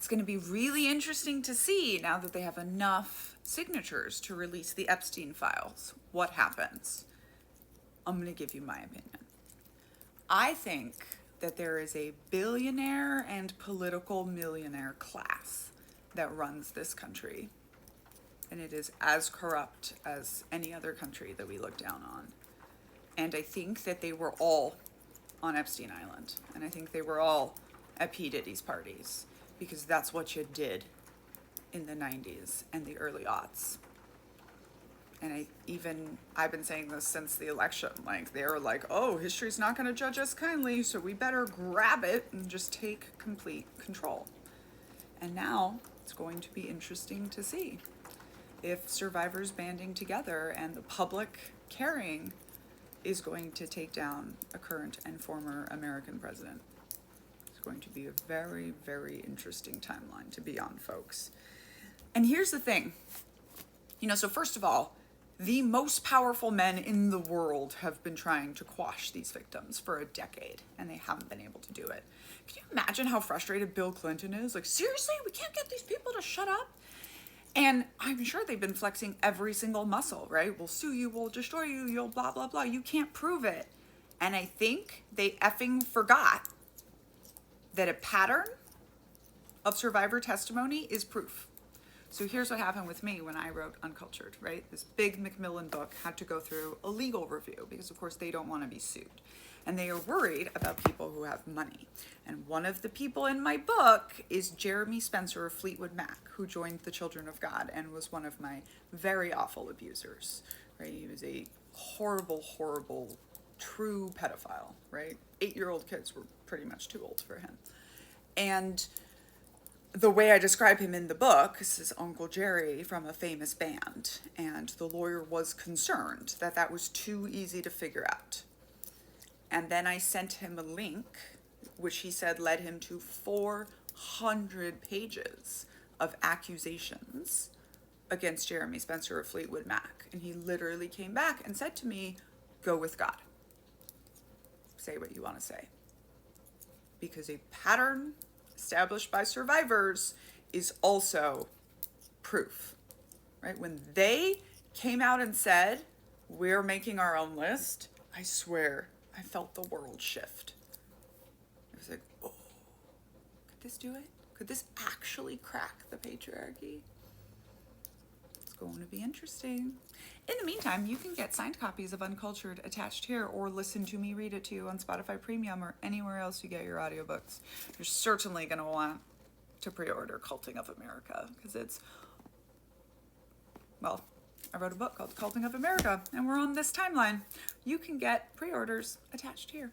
It's going to be really interesting to see, now that they have enough signatures to release the Epstein files, what happens. I'm going to give you my opinion. I think that there is a billionaire and political millionaire class that runs this country, and it is as corrupt as any other country that we look down on. And I think that they were all on Epstein Island, and I think they were all at P. Diddy's parties, because that's what you did in the 90s and the early aughts. And I've been saying this since the election. Like, they were like, oh, history's not going to judge us kindly, so we better grab it and just take complete control. And now it's going to be interesting to see if survivors banding together and the public caring is going to take down a current and former American president. It's going to be a very, very interesting timeline to be on, folks. And here's the thing. So first of all, the most powerful men in the world have been trying to quash these victims for a decade, and they haven't been able to do it. Can you imagine how frustrated Bill Clinton is? Like, seriously, we can't get these people to shut up? And I'm sure they've been flexing every single muscle, right? We'll sue you, we'll destroy you, you'll blah, blah, blah. You can't prove it. And I think they effing forgot that a pattern of survivor testimony is proof. So here's what happened with me when I wrote Uncultured, right? This big Macmillan book had to go through a legal review because, of course, they don't want to be sued. And they are worried about people who have money. And one of the people in my book is Jeremy Spencer of Fleetwood Mac, who joined the Children of God and was one of my very awful abusers, right? He was a horrible, horrible, true pedophile, right? 8-year-old kids were pretty much too old for him. And the way I describe him in the book, this is Uncle Jerry from a famous band, and the lawyer was concerned that that was too easy to figure out. And then I sent him a link, which he said led him to 400 pages of accusations against Jeremy Spencer of Fleetwood Mac. And he literally came back and said to me, go with God. Say what you want to say. Because a pattern established by survivors is also proof, right? When they came out and said, we're making our own list, I swear, I felt the world shift. I was like, oh, could this do it? Could this actually crack the patriarchy? It's going to be interesting. In the meantime, you can get signed copies of Uncultured attached here, or listen to me read it to you on Spotify Premium or anywhere else you get your audiobooks. You're certainly going to want to pre-order Culting of America, because I wrote a book called Culting of America, and we're on this timeline. You can get pre-orders attached here.